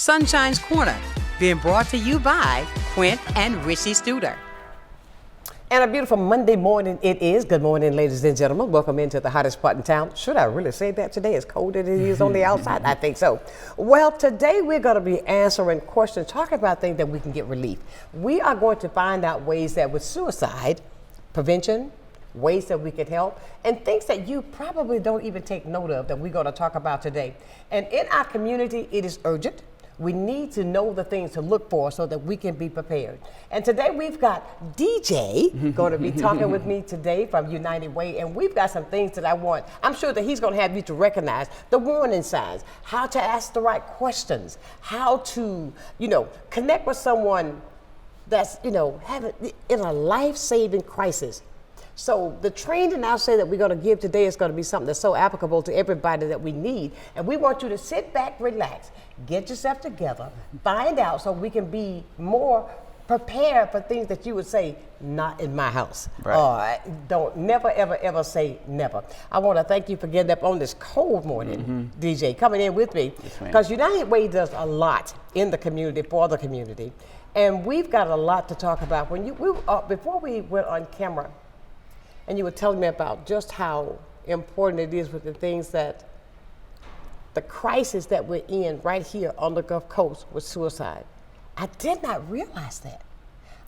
Sunshine's Corner, being brought to you by Quint and Richie Studer. And a beautiful Monday morning it is. Good morning, ladies and gentlemen. Welcome into the hottest spot in town. Should I really say that today? As cold as it is on the outside? I think so. Well, today we're going to be answering questions, talking about things that we can get relief. We are going to find out ways that with suicide prevention, ways that we can help, and things that you probably don't even take note of that we're going to talk about today. And in our community, it is urgent. We need to know the things to look for so that we can be prepared. And today we've got DJ going to be talking with me today from United Way, and we've got some things that I'm sure that he's going to have you to recognize the warning signs, how to ask the right questions, how to, connect with someone that's, having in a life-saving crisis. So the training I'll say that we're going to give today is going to be something that's so applicable to everybody that we need. And we want you to sit back, relax, get yourself together, find out so we can be more prepared for things that you would say, not in my house. Right. Don't never, ever, ever say never. I want to thank you for getting up on this cold morning, DJ, coming in with me. Because United Way does a lot in the community, for the community. And we've got a lot to talk about. Before we went on camera, and you were telling me about just how important it is with the things that, the crisis that we're in right here on the Gulf Coast with suicide. I did not realize that.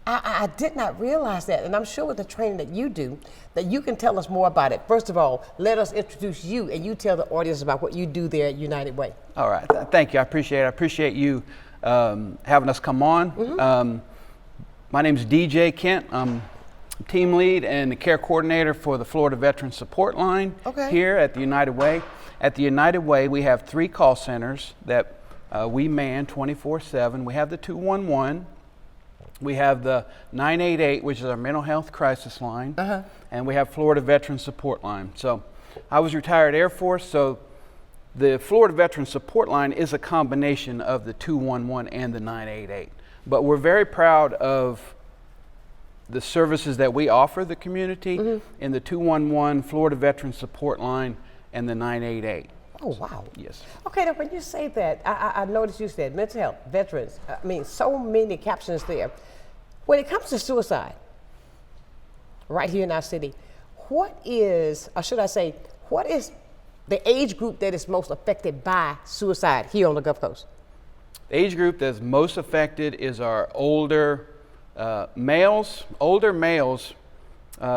I did not realize that. And I'm sure with the training that you do, that you can tell us more about it. First of all, let us introduce you and you tell the audience about what you do there at United Way. All right, thank you, I appreciate it. I appreciate you having us come on. My name is DJ Kent. I'm team lead and the care coordinator for the Florida Veteran Support Line here at the United Way. At the United Way, we have 3 call centers that we man 24/7. We have the 211, we have the 988, which is our mental health crisis line, and we have Florida Veteran Support Line. So I was retired Air Force, so the Florida Veteran Support Line is a combination of the 211 and the 988. But we're very proud of the services that we offer the community in the 211, Florida Veteran Support Line, and the 988. Oh, wow. Yes. Okay, now when you say that, I noticed you said mental health, veterans, so many captions there. When it comes to suicide, right here in our city, what is the age group that is most affected by suicide here on the Gulf Coast? The age group that's most affected is our older males. Older males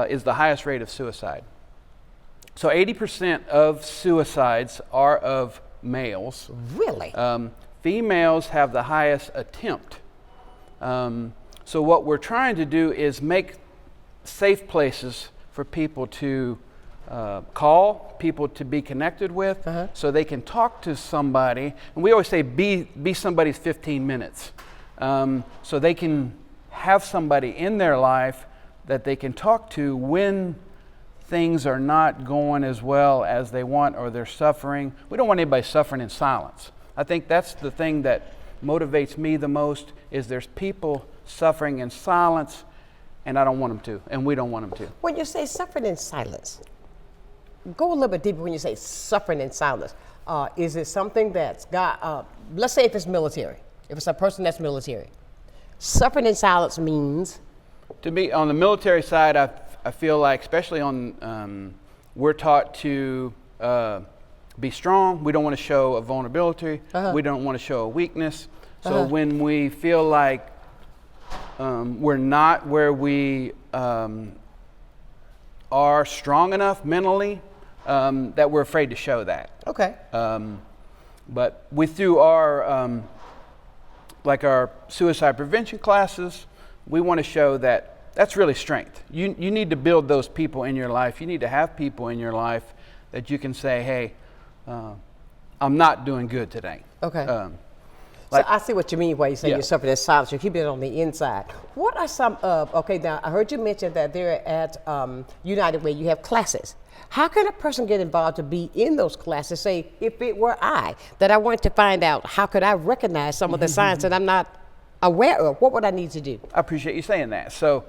is the highest rate of suicide. So 80% of suicides are of males. Really? Females have the highest attempt. So what we're trying to do is make safe places for people to call, people to be connected with, so they can talk to somebody. And we always say be somebody's 15 minutes. So they can have somebody in their life that they can talk to when things are not going as well as they want or they're suffering. We don't want anybody suffering in silence. I think that's the thing that motivates me the most, is there's people suffering in silence, and I don't want them to, and we don't want them to. When you say suffering in silence, go a little bit deeper when you say suffering in silence. Is it something that's got, let's say if it's military, if it's a person that's military, suffering in silence means? To me, on the military side, I feel like, especially on, we're taught to be strong. We don't want to show a vulnerability. We don't want to show a weakness. So when we feel like we're not where we are strong enough mentally, that we're afraid to show that. Okay. But through our like our suicide prevention classes, we want to show that that's really strength. You need to build those people in your life. You need to have people in your life that you can say, hey, I'm not doing good today. Okay. So I see what you mean when you say you're suffering in silence. You're keeping it on the inside. What are some now I heard you mention that there at United Way you have classes. How can a person get involved to be in those classes? Say, if it were I wanted to find out, how could I recognize some of the signs that I'm not aware of? What would I need to do? I appreciate you saying that. So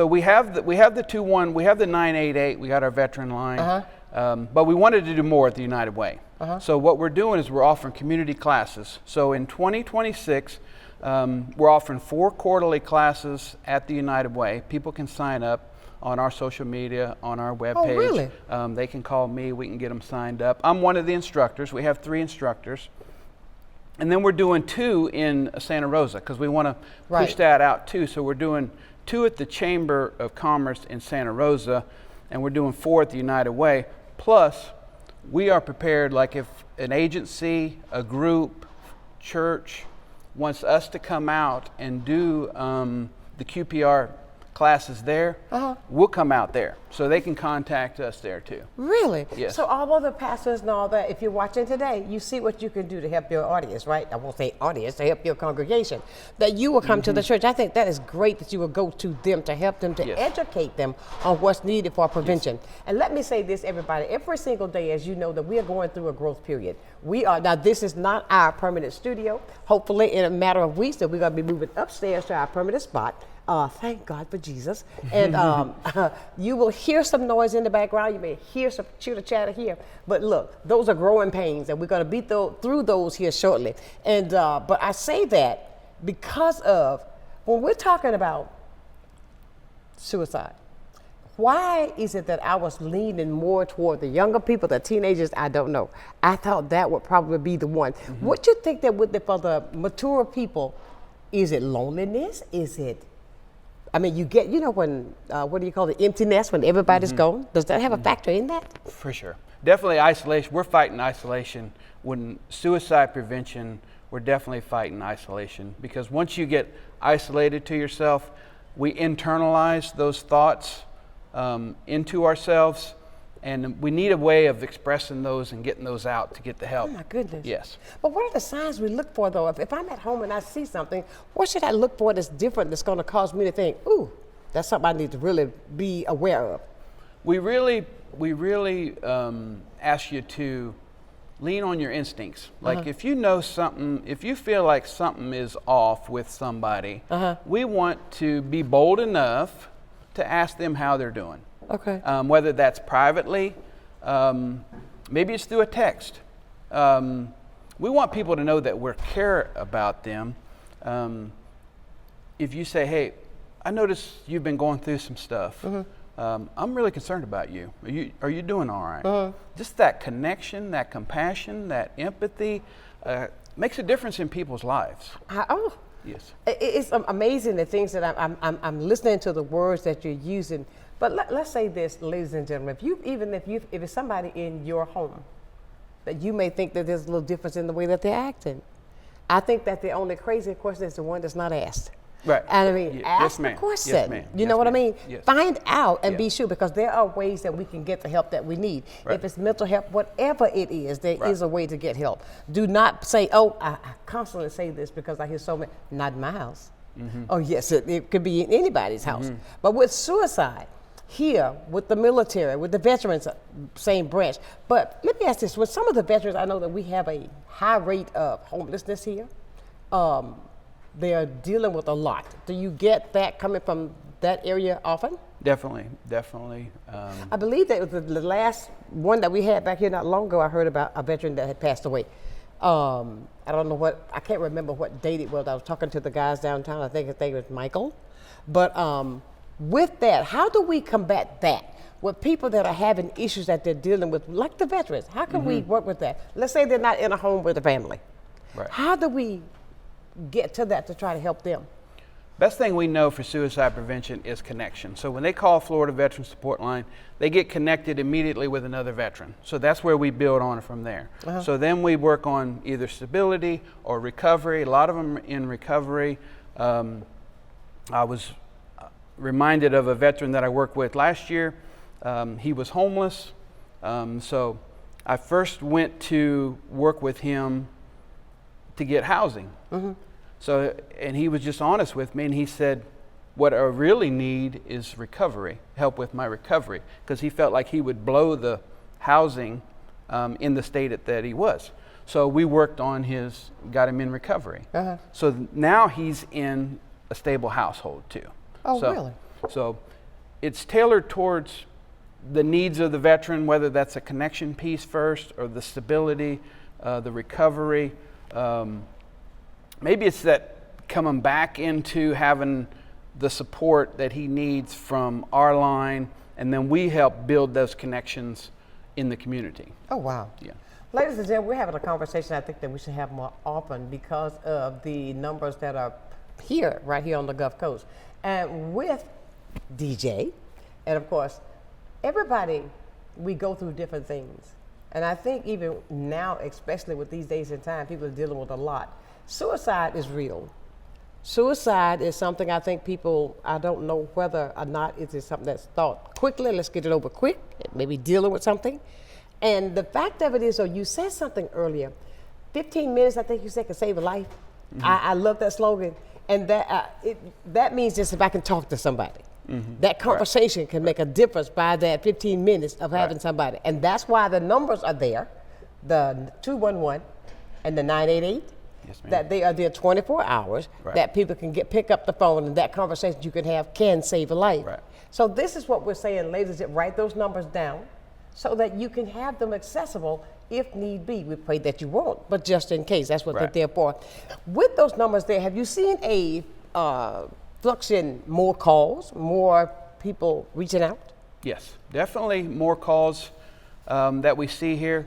we have the 2-1, we have the 988, we got our veteran line, but we wanted to do more at the United Way. So what we're doing is we're offering community classes. So in 2026, we're offering 4 quarterly classes at the United Way. People can sign up on our social media, on our webpage. Oh, really? They can call me, we can get them signed up. I'm one of the instructors. We have 3 instructors. And then we're doing 2 in Santa Rosa because we want to push that out too. So we're doing 2 at the Chamber of Commerce in Santa Rosa, and we're doing 4 at the United Way. Plus, we are prepared, like if an agency, a group, church wants us to come out and do the QPR classes there, we'll come out there. So they can contact us there too. Really? Yes. So all of the pastors and all that, if you're watching today, you see what you can do to help your audience, right? I won't say audience, to help your congregation. That you will come to the church. I think that is great that you will go to them to help them, to educate them on what's needed for prevention. And let me say this, everybody, every single day, as you know, that we are going through a growth period. We are, now this is not our permanent studio. Hopefully in a matter of weeks that we're gonna be moving upstairs to our permanent spot. Thank God for Jesus. And you will hear some noise in the background. You may hear some chitter chatter here. But look, those are growing pains, and we're going to beat through those here shortly. And but I say that because of when we're talking about suicide. Why is it that I was leaning more toward the younger people, the teenagers? I don't know. I thought that would probably be the one. What do you think that would for the mature people? Is it loneliness? Is it? I mean, you get, you know, when, what do you call it, empty nest, when everybody's gone? Does that have a factor in that? For sure. Definitely isolation. We're fighting isolation. When suicide prevention, we're definitely fighting isolation. Because once you get isolated to yourself, we internalize those thoughts into ourselves. And we need a way of expressing those and getting those out to get the help. Oh my goodness. Yes. But what are the signs we look for though? If I'm at home and I see something, what should I look for that's different that's going to cause me to think, ooh, that's something I need to really be aware of? We really ask you to lean on your instincts. Like if you know something, if you feel like something is off with somebody, we want to be bold enough to ask them how they're doing. Okay. Whether that's privately, maybe it's through a text. We want people to know that we care about them. If you say, hey, I noticed you've been going through some stuff. I'm really concerned about you. Are you doing all right? Just that connection, that compassion, that empathy makes a difference in people's lives. Yes. It's amazing the things that I'm listening to, the words that you're using. But let's say this, ladies and gentlemen, if it's somebody in your home that you may think that there's a little difference in the way that they're acting, I think that the only crazy question is the one that's not asked. Right. And I mean, ask yes, the question. Yes, ma'am. You know what I mean? Yes. Find out and be sure, because there are ways that we can get the help that we need. Right. If it's mental help, whatever it is, there is a way to get help. Do not say, oh, I constantly say this because I hear so many, not in my house. Oh yes, it could be in anybody's house. But with suicide, here, with the military, with the veterans, same branch. But let me ask this, with some of the veterans, I know that we have a high rate of homelessness here. They are dealing with a lot. Do you get that coming from that area often? Definitely. I believe that was the last one that we had back here not long ago. I heard about a veteran that had passed away. I don't know I can't remember what date it was. I was talking to the guys downtown. I think his name was Michael. But with that, how do we combat that? With people that are having issues that they're dealing with, like the veterans, how can we work with that? Let's say they're not in a home with a family. Right. How do we get to that to try to help them? Best thing we know for suicide prevention is connection. So when they call Florida Veteran Support Line, they get connected immediately with another veteran. So that's where we build on it from there. So then we work on either stability or recovery. A lot of them in recovery. I was reminded of a veteran that I worked with last year. He was homeless. So I first went to work with him to get housing. So, and he was just honest with me, and he said, what I really need is recovery, help with my recovery, because he felt like he would blow the housing in the state that he was. So we worked on got him in recovery. So now he's in a stable household too. Oh, really? So it's tailored towards the needs of the veteran, whether that's a connection piece first or the stability, the recovery. Maybe it's that coming back into having the support that he needs from our line, and then we help build those connections in the community. Oh, wow. Yeah. Ladies and gentlemen, we're having a conversation I think that we should have more often because of the numbers that are here, right here on the Gulf Coast. And with DJ, and of course, everybody, we go through different things. And I think even now, especially with these days and time, people are dealing with a lot. Suicide is real. Suicide is something I think people, I don't know whether or not it is something that's thought quickly, let's get it over quick, maybe dealing with something. And the fact of it is, you said something earlier, 15 minutes, I think you said, can save a life. Mm-hmm. I love that slogan. And that means just if I can talk to somebody. Mm-hmm. That conversation can make a difference by that 15 minutes of having somebody. And that's why the numbers are there, the 211 and the 988. Yes, that they are there 24 hours, that people can pick up the phone, and that conversation you can have can save a life. Right. So this is what we're saying, ladies, write those numbers down so that you can have them accessible if need be. We pray that you won't, but just in case, that's what they're there for. With those numbers there, have you seen a flux in more calls, more people reaching out? Yes, definitely more calls that we see here.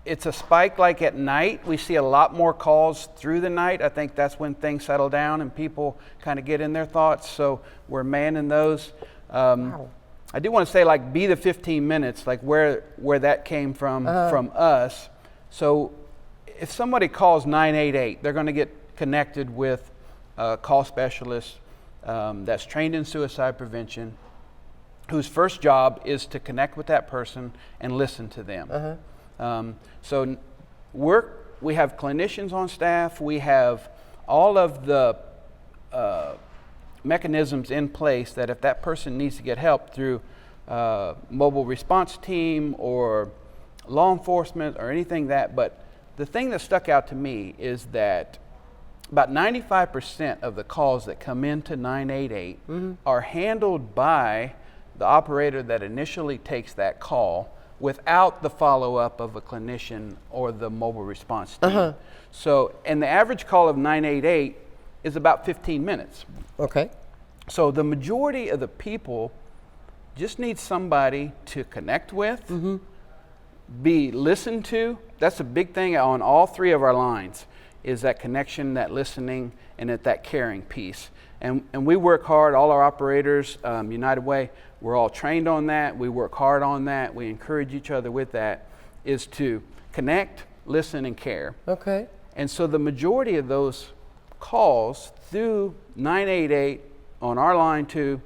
It's a spike like at night. We see a lot more calls through the night. I think that's when things settle down and people kind of get in their thoughts. So we're manning those. Wow. I do want to say, like, be the 15 minutes, like where that came from us. So if somebody calls 988, they're going to get connected with a call specialist that's trained in suicide prevention, whose first job is to connect with that person and listen to them. So we have clinicians on staff. We have all of the mechanisms in place that if that person needs to get help through mobile response team or law enforcement or anything but the thing that stuck out to me is that about 95% of the calls that come into 988 are handled by the operator that initially takes that call, without the follow-up of a clinician or the mobile response team. So, and the average call of 988 is about 15 minutes. Okay. So the majority of the people just need somebody to connect with, be listened to. That's a big thing on all three of our lines, is that connection, that listening, and that caring piece. And we work hard, all our operators, United Way, we're all trained on that. We work hard on that. We encourage each other with that, is to connect, listen, and care. Okay. And so the majority of those calls through 988 on our line 2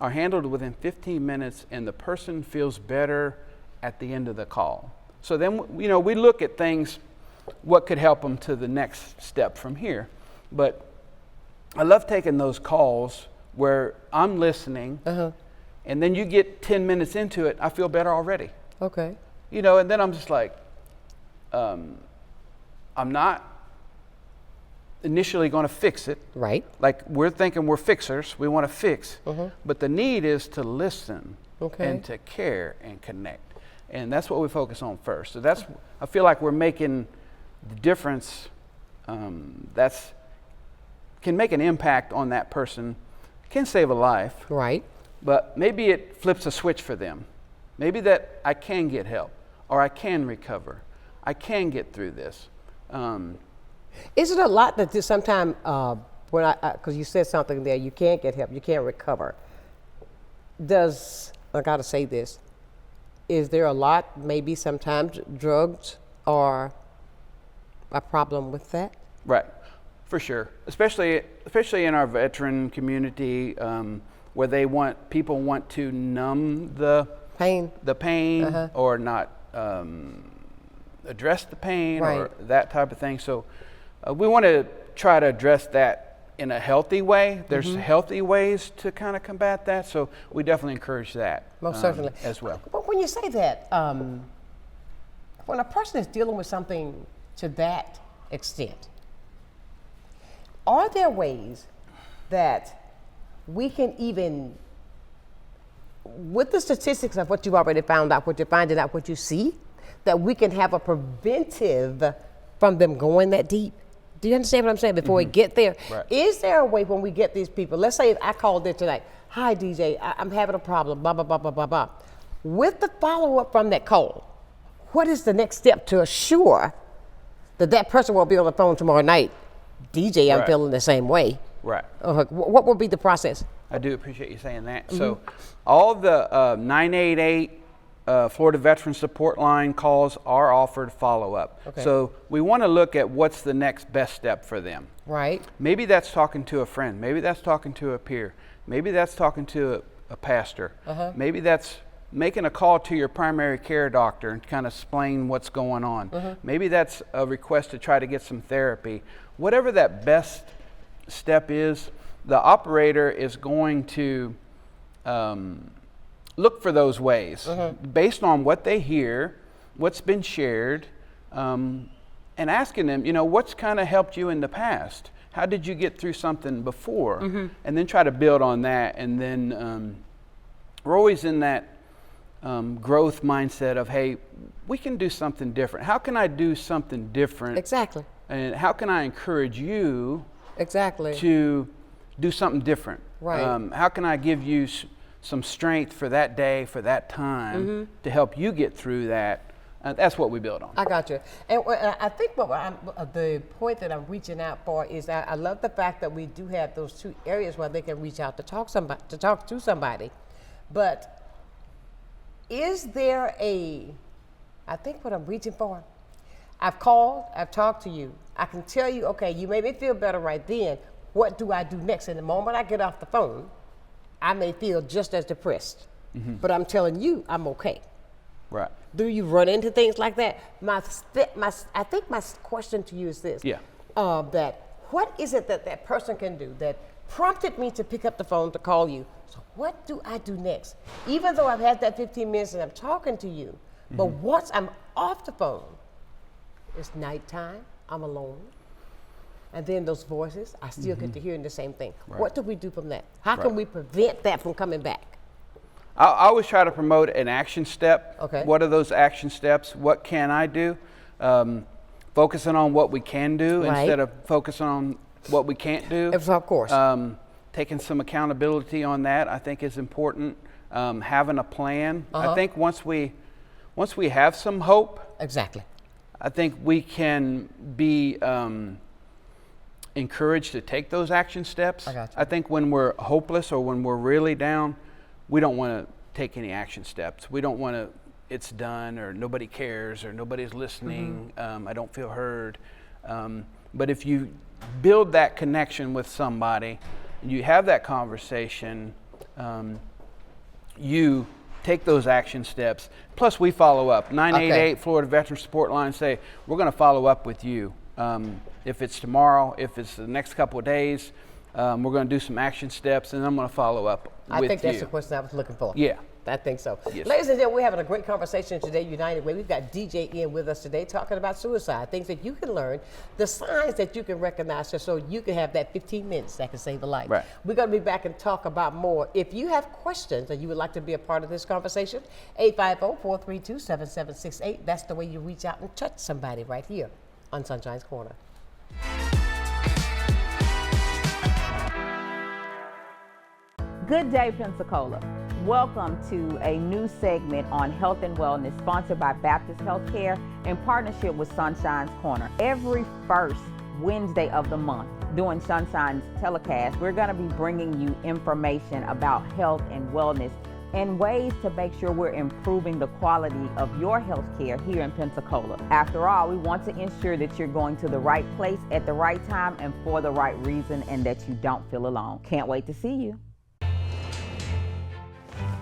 are handled within 15 minutes, and the person feels better at the end of the call. So then, we look at things, what could help them to the next step from here. But I love taking those calls where I'm listening, and then you get 10 minutes into it, I feel better already. Okay. And then I'm just like, I'm not initially going to fix it. Right. Like, we're thinking we're fixers, we want to fix, but the need is to listen and to care and connect. And that's what we focus on first. So I feel like we're making the difference can make an impact on that person, can save a life. Right. But maybe it flips a switch for them. Maybe that I can get help, or I can recover, I can get through this. Is it a lot that sometimes, because you said something there, you can't get help, you can't recover. I gotta say this, is there a lot, maybe sometimes drugs are a problem with that? Right, for sure. Especially in our veteran community, where people want to numb the pain, or not address the pain, or that type of thing. So we want to try to address that in a healthy way. There's healthy ways to kind of combat that. So we definitely encourage that. Most certainly. As well. But when you say that, when a person is dealing with something to that extent, are there ways that we can even with the statistics of what you've already found out, what you're finding out, what you see, that we can have a preventive from them going that deep. Do you understand what I'm saying? Before we get there, Right. Is there a way when we get these people, let's say I called in tonight, hi DJ, I'm having a problem, blah, blah, blah, blah, blah, blah. With the follow-up from that call, what is the next step to assure that that person won't be on the phone tomorrow night? DJ, I'm Right. feeling the same way. Right. What will be the process? I do appreciate you saying that. So all the 988 Florida Veteran Support Line calls are offered follow-up. Okay. So we want to look at what's the next best step for them. Right. Maybe that's talking to a friend. Maybe that's talking to a peer. Maybe that's talking to a pastor. Maybe that's making a call to your primary care doctor and kind of explain what's going on. Maybe that's a request to try to get some therapy. Whatever that best step is, the operator is going to look for those ways based on what they hear, what's been shared, and asking them, what's kind of helped you in the past? How did you get through something before? And then try to build on that. And then we're always in that growth mindset of, hey, we can do something different. How can I do something different? Exactly. And how can I encourage you Exactly. to do something different? Right. How can I give you some strength for that day, for that time, to help you get through that? That's what we build on. I got you. And I think the point that I'm reaching out for is that I love the fact that we do have those two areas where they can reach out to talk to somebody. But is there I think what I'm reaching for, I've called, I've talked to you. I can tell you, okay, you made me feel better right then. What do I do next? And the moment I get off the phone, I may feel just as depressed. But I'm telling you, I'm okay. Right. Do you run into things like that? I think my question to you is this. Yeah. That what is it that that person can do that prompted me to pick up the phone to call you? So what do I do next? Even though I've had that 15 minutes and I'm talking to you, but once I'm off the phone, it's nighttime, I'm alone. And then those voices, I still get to hearing the same thing. Right. What do we do from that? How can we prevent that from coming back? I always try to promote an action step. Okay. What are those action steps? What can I do? Focusing on what we can do Right. instead of focusing on what we can't do. Of course. Taking some accountability on that, I think, is important. Having a plan. I think once we have some hope, Exactly. I think we can be encouraged to take those action steps. I got you. I think when we're hopeless or when we're really down, we don't want to take any action steps. We don't want to, it's done, or nobody cares, or nobody's listening, I don't feel heard. But if you build that connection with somebody, and you have that conversation, you take those action steps. Plus, we follow up. 988 Florida Veteran Support Line say, we're going to follow up with you. If it's tomorrow, if it's the next couple of days, we're going to do some action steps, and I'm going to follow up with you. I think that's the question I was looking for. Yeah. I think so. Yes. Ladies and gentlemen, we're having a great conversation today, United Way. We've got DJ in with us today talking about suicide, things that you can learn, the signs that you can recognize so you can have that 15 minutes that can save a life. Right. We're going to be back and talk about more. If you have questions and you would like to be a part of this conversation, 850-432-7768. That's the way you reach out and touch somebody right here on Sunshine's Corner. Good day, Pensacola. Welcome to a new segment on health and wellness sponsored by Baptist Healthcare in partnership with Sunshine's Corner. Every first Wednesday of the month during Sunshine's telecast, we're going to be bringing you information about health and wellness and ways to make sure we're improving the quality of your health care here in Pensacola. After all, we want to ensure that you're going to the right place at the right time and for the right reason, and that you don't feel alone. Can't wait to see you.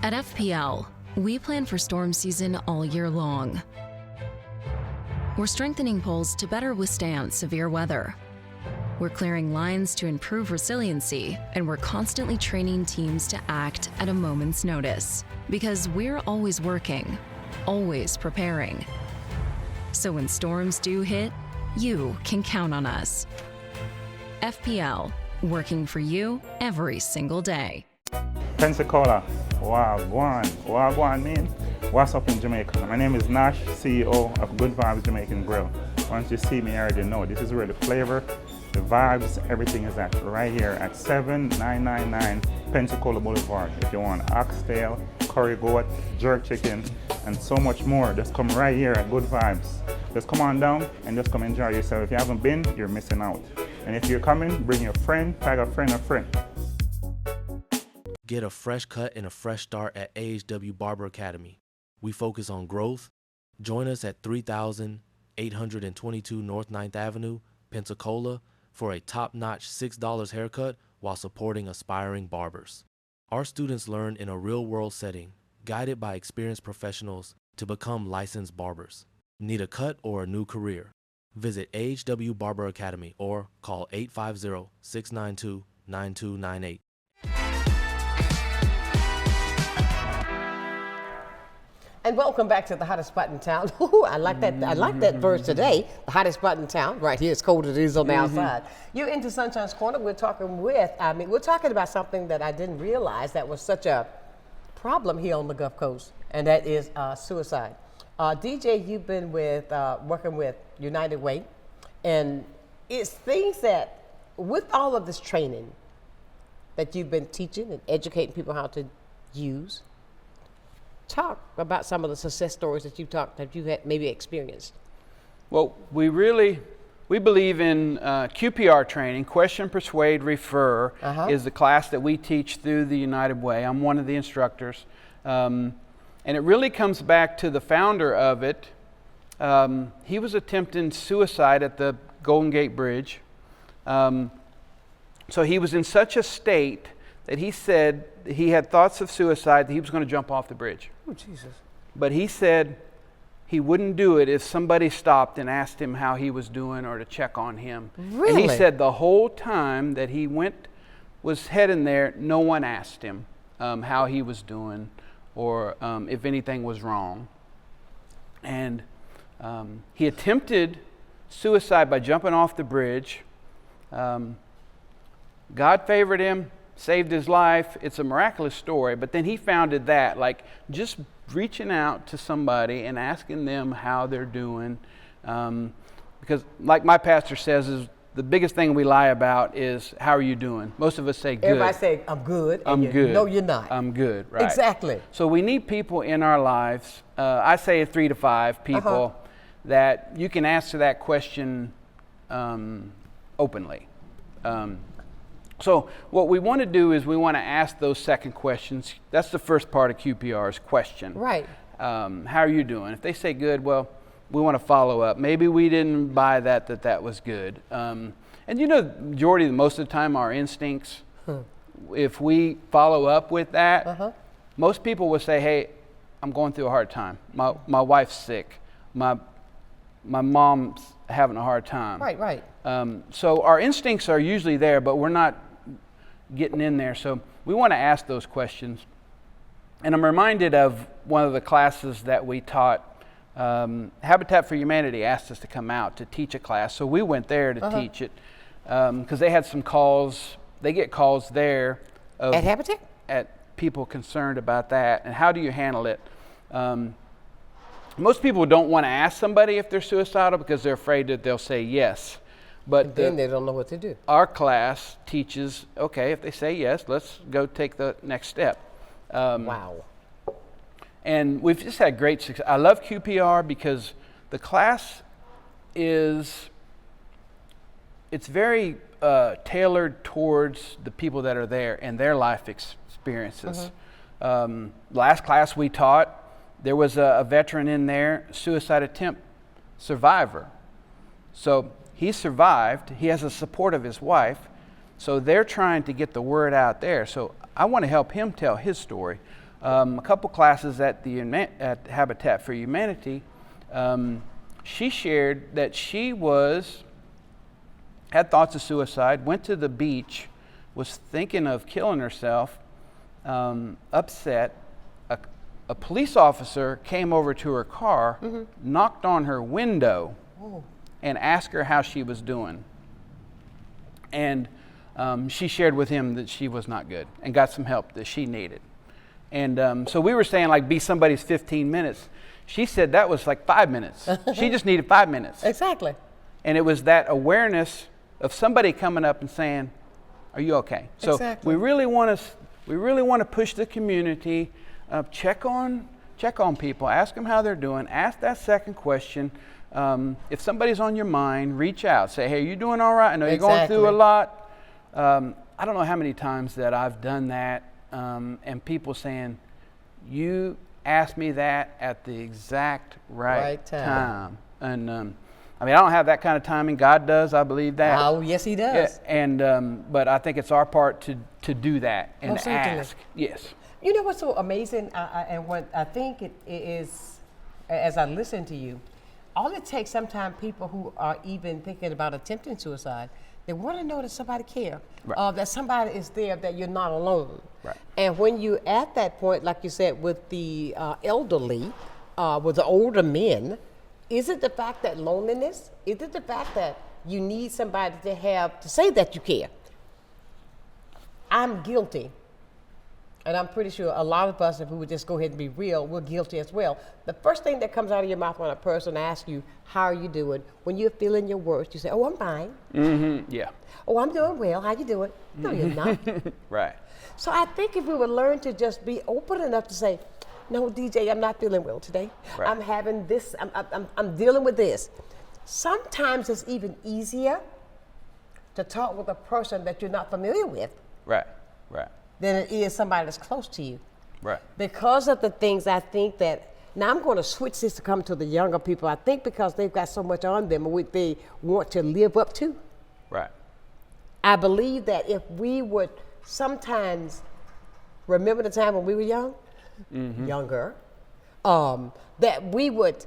At FPL, we plan for storm season all year long. We're strengthening poles to better withstand severe weather. We're clearing lines to improve resiliency, and we're constantly training teams to act at a moment's notice. Because we're always working, always preparing. So when storms do hit, you can count on us. FPL, working for you every single day. Pensacola, Wagwan. Wagwan mean? What's up in Jamaica? My name is Nash, CEO of Good Vibes Jamaican Grill. Once you see me, you already know this is where the flavor, the vibes, everything is at right here at 7999 Pensacola Boulevard. If you want oxtail, curry goat, jerk chicken, and so much more, just come right here at Good Vibes. Just come on down and just come enjoy yourself. If you haven't been, you're missing out. And if you're coming, bring your friend, tag a friend, Get a fresh cut and a fresh start at AHW Barber Academy. We focus on growth. Join us at 3822 North 9th Avenue, Pensacola, for a top-notch $6 haircut while supporting aspiring barbers. Our students learn in a real-world setting, guided by experienced professionals to become licensed barbers. Need a cut or a new career? Visit AHW Barber Academy or call 850-692-9298. And welcome back to the hottest spot in town. Ooh, I like that. I like that verse today. The hottest spot in town. Right here, it's cold as it is on the outside. You're into Sunshine's Corner. We're talking about something that I didn't realize that was such a problem here on the Gulf Coast, and that is suicide. DJ, you've been working with United Way, and it's things that, with all of this training that you've been teaching and educating people how to use. Talk about some of the success stories that you had maybe experienced. Well, we believe in QPR training. Question, Persuade, Refer is the class that we teach through the United Way. I'm one of the instructors. And it really comes back to the founder of it. He was attempting suicide at the Golden Gate Bridge. So he was in such a state that he said he had thoughts of suicide, that he was going to jump off the bridge. Oh, Jesus. But he said he wouldn't do it if somebody stopped and asked him how he was doing or to check on him. Really? And he said the whole time that he was heading there, no one asked him how he was doing or if anything was wrong. And he attempted suicide by jumping off the bridge. God favored him, saved his life. It's a miraculous story. But then he founded that, like just reaching out to somebody and asking them how they're doing. Because like my pastor says, is the biggest thing we lie about is, how are you doing? Most of us say good. Everybody say, I'm good. I'm good. No, you're not. I'm good, right. Exactly. So we need people in our lives, I say 3 to 5 people, that you can answer that question openly. So what we want to do is we want to ask those second questions. That's the first part of QPR's question. Right. How are you doing? If they say good, well, we want to follow up. Maybe we didn't buy that was good. And you know, most of the time, our instincts, if we follow up with that, most people will say, hey, I'm going through a hard time. My wife's sick. My mom's having a hard time. Right. So our instincts are usually there, but we're not getting in there. So we want to ask those questions. And I'm reminded of one of the classes that we taught. Habitat for Humanity asked us to come out to teach a class. So we went there to teach it because they had some calls. They get calls there. At Habitat? At people concerned about that. And how do you handle it? Most people don't want to ask somebody if they're suicidal because they're afraid that they'll say yes. But then they don't know what to do. Our class teaches, okay, if they say yes, let's go take the next step. Wow. And we've just had great success. I love QPR because the class it's very tailored towards the people that are there and their life experiences. Last class we taught, there was a veteran in there, suicide attempt survivor. So he survived. He has the support of his wife. So they're trying to get the word out there. So I want to help him tell his story. A couple classes at Habitat for Humanity, she shared that she had thoughts of suicide, went to the beach, was thinking of killing herself, upset. A police officer came over to her car, knocked on her window, and asked her how she was doing. And she shared with him that she was not good and got some help that she needed. And so we were saying, like, be somebody's 15 minutes. She said that was like 5 minutes. She just needed 5 minutes. Exactly. And it was that awareness of somebody coming up and saying, are you okay? So Exactly. we really want to push the community, check on people, ask them how they're doing, ask that second question. If somebody's on your mind, reach out, say, hey, you doing all right? I know you're going through a lot. I don't know how many times that I've done that, and people saying, you asked me that at the exact right time. And I mean, I don't have that kind of timing. God does, I believe that. Oh, yes, he does. Yeah, and but I think it's our part to do that and Most certainly. ask. Yes. You know what's so amazing, and what I think it is, as I listen to you, all it takes sometimes people who are even thinking about attempting suicide, they want to know that somebody cares, Right. that somebody is there, that you're not alone. Right. And when you're at that point, like you said, with the elderly, with the older men, is it the fact that loneliness? Is it the fact that you need somebody to say that you care? I'm guilty. And I'm pretty sure a lot of us, if we would just go ahead and be real, we're guilty as well. The first thing that comes out of your mouth when a person asks you, how are you doing? When you're feeling your worst, you say, oh, I'm fine. Mm-hmm. Yeah. Oh, I'm doing well. How you doing? No, you're not. Right. So I think if we would learn to just be open enough to say, no, DJ, I'm not feeling well today. Right. I'm having this, I'm dealing with this. Sometimes it's even easier to talk with a person that you're not familiar with Right. Right. than it is somebody that's close to you. Right. Because of the things I think that, now I'm going to switch this to come to the younger people. I think because they've got so much on them, what they want to live up to. Right. I believe that if we would sometimes remember the time when we were young, younger, that we would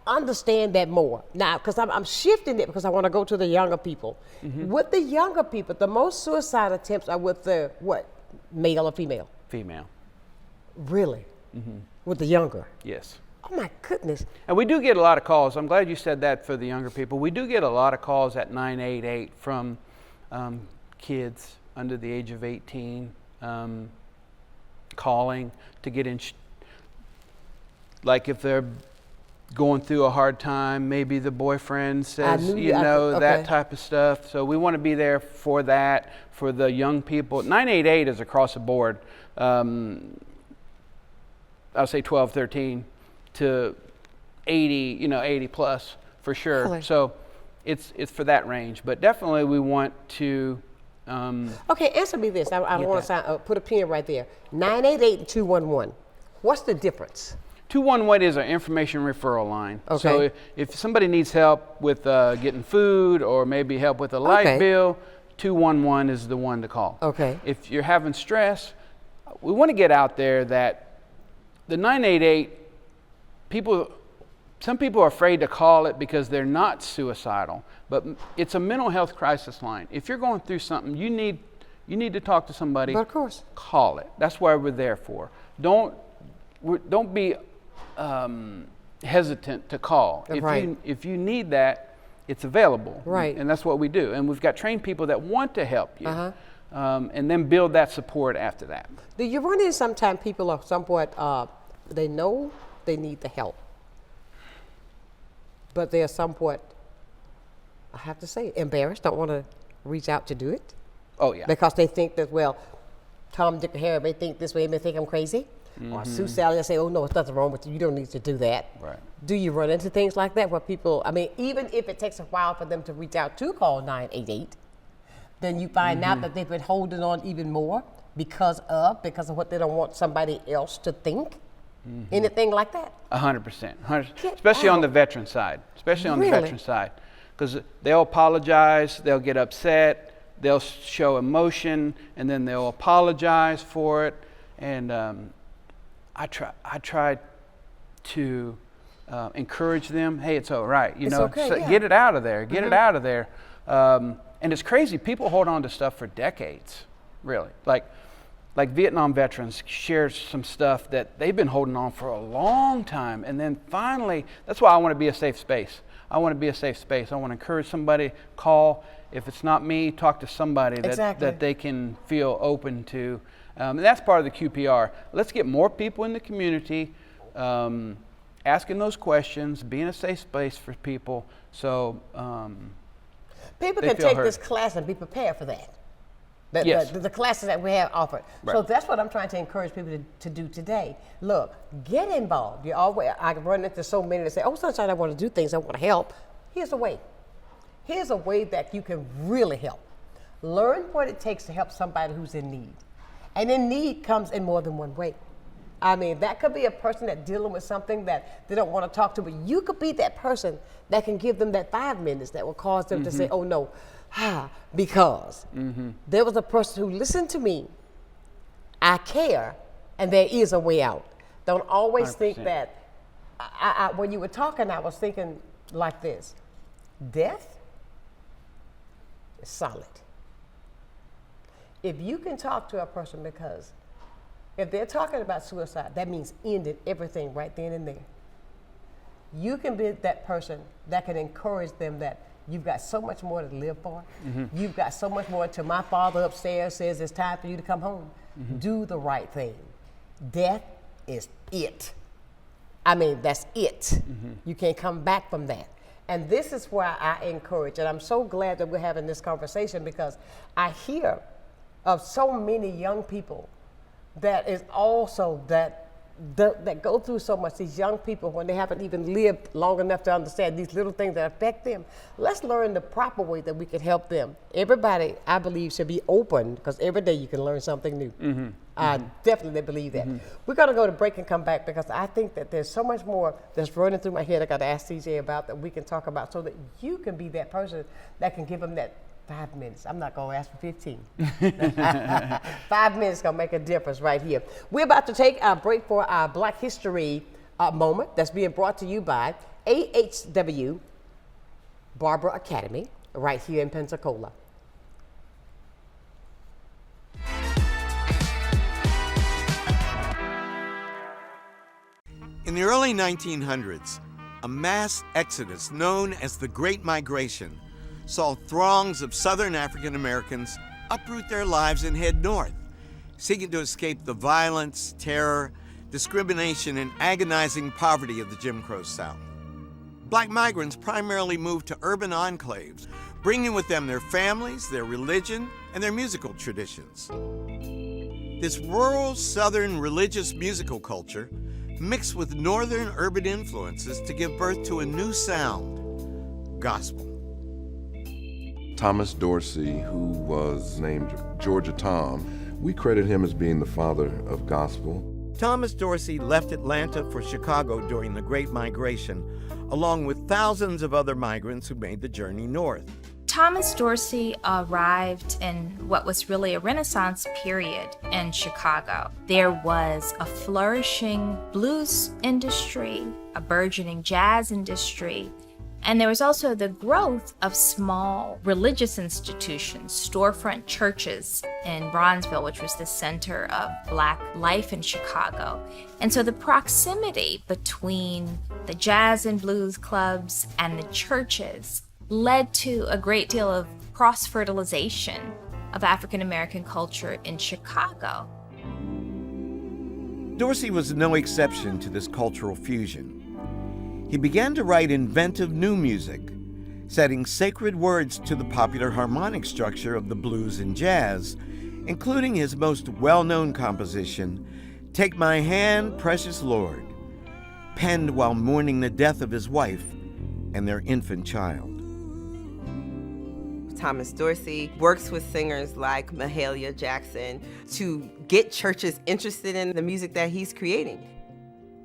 understand that more. Now, because I'm shifting it because I want to go to the younger people. With the younger people, the most suicide attempts are with the, what, male or female? Female. Really? With the younger? Yes. Oh my goodness. And we do get a lot of calls. I'm glad you said that for the younger people. We do get a lot of calls at 988 from kids under the age of 18 calling to get in. Like if they're going through a hard time, maybe the boyfriend says, that type of stuff. So we want to be there for that, for the young people. 988 is across the board. I'll say 12, 13 to 80, 80 plus for sure. Really? So it's for that range, but definitely we want to. Okay, answer me this. I want to put a pin right there. 988 and 211. What's the difference? 211 is our information referral line. Okay. So if somebody needs help with getting food or maybe help with a light bill, 211 is the one to call. Okay. If you're having stress, we want to get out there that the 988, some people are afraid to call it because they're not suicidal, but it's a mental health crisis line. If you're going through something, you need to talk to somebody. But of course. Call it. That's why we're there for. Don't be hesitant to call. If you need that, it's available. Right. And that's what we do. And we've got trained people that want to help you. And then build that support after that. Do you run into sometimes people are somewhat, they know they need the help, but they're somewhat, I have to say, embarrassed, don't want to reach out to do it? Oh, yeah. Because they think that, well, Tom, Dick, and Harry may think this way, may think I'm crazy. Or Sue Sally will say, oh, no, there's nothing wrong with you. You don't need to do that. Right. Do you run into things like that where people, I mean, even if it takes a while for them to reach out to call 988, then you find out that they've been holding on even more because of what they don't want somebody else to think? Anything like that? 100%. Especially on the veteran side. Especially on the veteran side. Because they'll apologize, they'll get upset, they'll show emotion, and then they'll apologize for it. And I try to encourage them. Hey, it's all right. Get it out of there. Get it out of there. And it's crazy. People hold on to stuff for decades, really. Like Vietnam veterans share some stuff that they've been holding on for a long time. And then finally, that's why I want to be a safe space. I want to be a safe space. I want to encourage somebody, call. If it's not me, talk to somebody that they can feel open to. And that's part of the QPR. Let's get more people in the community asking those questions, being a safe space for people. So people can take this class and be prepared for that. The classes that we have offered. Right. So that's what I'm trying to encourage people to do today. Look, get involved. I run into so many that say, oh, Sonshine, I want to do things, I want to help. Here's a way. Here's a way that you can really help. Learn what it takes to help somebody who's in need. And in need comes in more than one way. I mean, that could be a person that's dealing with something that they don't want to talk to, but you could be that person that can give them that 5 minutes that will cause them to say, oh no, because there was a person who listened to me, I care, and there is a way out. Don't always 100%. Think that, when you were talking, I was thinking like this, death is solid. If you can talk to a person, because if they're talking about suicide, that means ending everything right then and there. You can be that person that can encourage them that you've got so much more to live for. You've got so much more until my father upstairs says it's time for you to come home. Do the right thing. Death is it. I mean, that's it. You can't come back from that. And this is why I encourage, and I'm so glad that we're having this conversation, because I hear of so many young people that is also that go through so much, these young people, when they haven't even lived long enough to understand these little things that affect them. Let's learn the proper way that we can help them. Everybody, I believe, should be open, because every day you can learn something new. I definitely believe that. We're going to go to break and come back, because I think that there's so much more that's running through my head I got to ask CJ about, that we can talk about, so that you can be that person that can give them that 5 minutes. I'm not going to ask for 15. 5 minutes going to make a difference right here. We're about to take a break for our Black History moment that's being brought to you by AHW Barber Academy right here in Pensacola. In the early 1900s, a mass exodus known as the Great Migration saw throngs of Southern African Americans uproot their lives and head north, seeking to escape the violence, terror, discrimination, and agonizing poverty of the Jim Crow South. Black migrants primarily moved to urban enclaves, bringing with them their families, their religion, and their musical traditions. This rural Southern religious musical culture mixed with Northern urban influences to give birth to a new sound, gospel. Thomas Dorsey, who was named Georgia Tom, we credit him as being the father of gospel. Thomas Dorsey left Atlanta for Chicago during the Great Migration, along with thousands of other migrants who made the journey north. Thomas Dorsey arrived in what was really a Renaissance period in Chicago. There was a flourishing blues industry, a burgeoning jazz industry, and there was also the growth of small religious institutions, storefront churches in Bronzeville, which was the center of Black life in Chicago. And so the proximity between the jazz and blues clubs and the churches led to a great deal of cross-fertilization of African American culture in Chicago. Dorsey was no exception to this cultural fusion. He began to write inventive new music, setting sacred words to the popular harmonic structure of the blues and jazz, including his most well-known composition, Take My Hand, Precious Lord, penned while mourning the death of his wife and their infant child. Thomas Dorsey works with singers like Mahalia Jackson to get churches interested in the music that he's creating.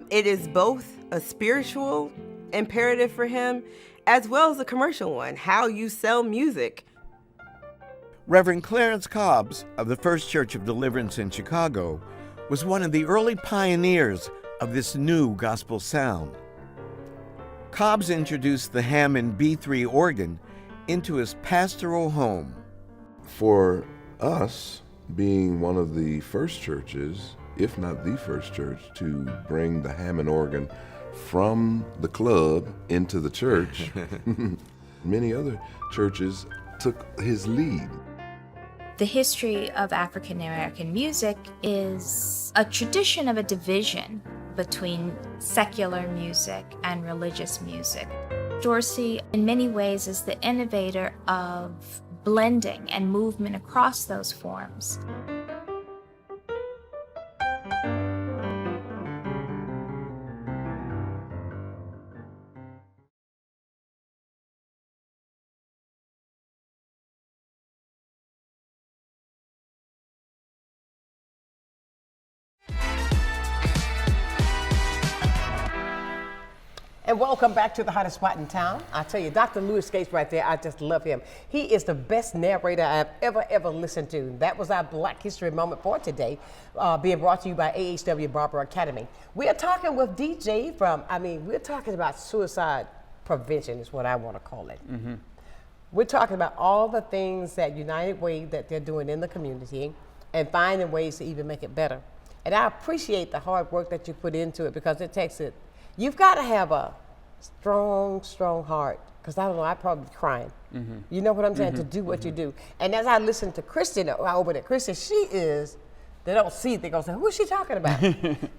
It is both a spiritual imperative for him as well as a commercial one, how you sell music. Reverend Clarence Cobbs of the First Church of Deliverance in Chicago was one of the early pioneers of this new gospel sound. Cobbs introduced the Hammond B3 organ into his pastoral home. For us, being one of the first churches, if not the first church, to bring the Hammond organ from the club into the church, many other churches took his lead. The history of African American music is a tradition of a division between secular music and religious music. Dorsey, in many ways, is the innovator of blending and movement across those forms. And welcome back to the hottest spot in town. I tell you, Dr. Louis Gates right there, I just love him. He is the best narrator I've ever listened to. That was our Black History Moment for today, being brought to you by AHW Barber Academy. We are talking with DJ we're talking about suicide prevention is what I want to call it. Mm-hmm. We're talking about all the things that United Way that they're doing in the community and finding ways to even make it better. And I appreciate the hard work that you put into it because it takes it. You've got to have a strong heart, because I don't know, I'd probably be crying. Mm-hmm. You know what I'm saying? Mm-hmm. To do what you do. And as I listen to Kristen over there, Kristen, they don't see it, they're going to say, who is she talking about?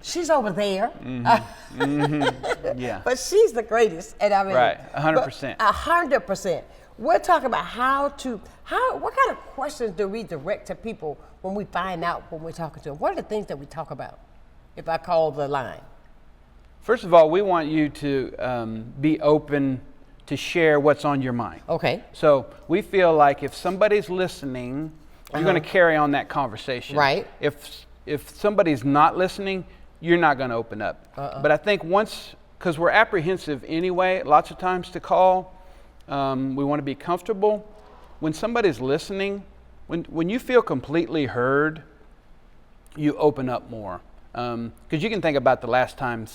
She's over there. Mm-hmm. Mm-hmm. Yeah. But she's the greatest. And I mean, right, 100%. 100%. We're talking about what kind of questions do we direct to people when we find out when we're talking to them? What are the things that we talk about if I call the line? First of all, we want you to be open to share what's on your mind. Okay. So we feel like if somebody's listening, you're going to carry on that conversation. Right. If somebody's not listening, you're not going to open up. But I think because we're apprehensive anyway, lots of times to call, we want to be comfortable. When somebody's listening, when you feel completely heard, you open up more. Because you can think about the last time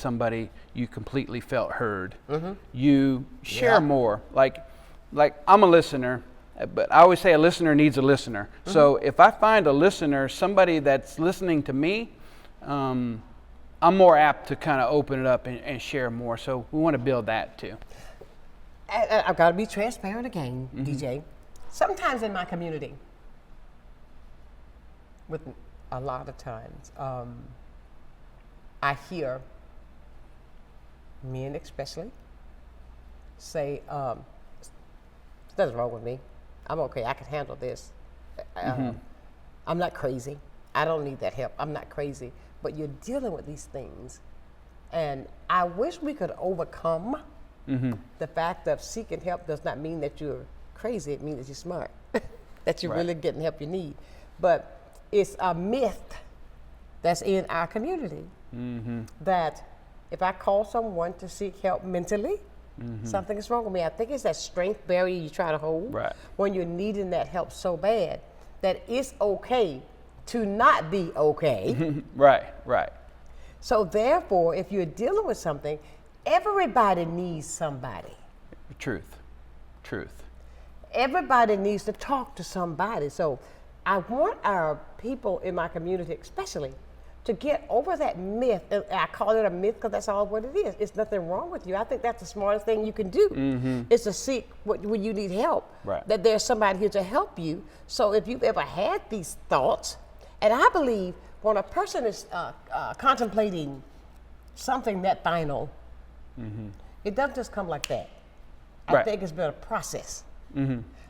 you completely felt heard. Mm-hmm. You share more. Like I'm a listener, but I always say a listener needs a listener. Mm-hmm. So if I find a listener, somebody that's listening to me, I'm more apt to kind of open it up and share more. So we want to build that too. I've got to be transparent again, mm-hmm. DJ. Sometimes in my community, with a lot of times, I hear men especially say, there's nothing wrong with me. I'm okay, I can handle this. I'm not crazy. I don't need that help. I'm not crazy. But you're dealing with these things. And I wish we could overcome the fact of seeking help does not mean that you're crazy. It means that you're smart, that you're really getting help you need. But it's a myth that's in our community. Mm-hmm. That if I call someone to seek help mentally, something is wrong with me. I think it's that strength barrier you try to hold when you're needing that help so bad that it's okay to not be okay. Right. So therefore, if you're dealing with something, everybody needs somebody. Truth. Everybody needs to talk to somebody. So I want our people in my community especially to get over that myth. And I call it a myth because that's all what it is. It's nothing wrong with you. I think that's the smartest thing you can do, is to seek when you need help, that there's somebody here to help you. So if you've ever had these thoughts, and I believe when a person is contemplating something that final, it doesn't just come like that. I think it's been a process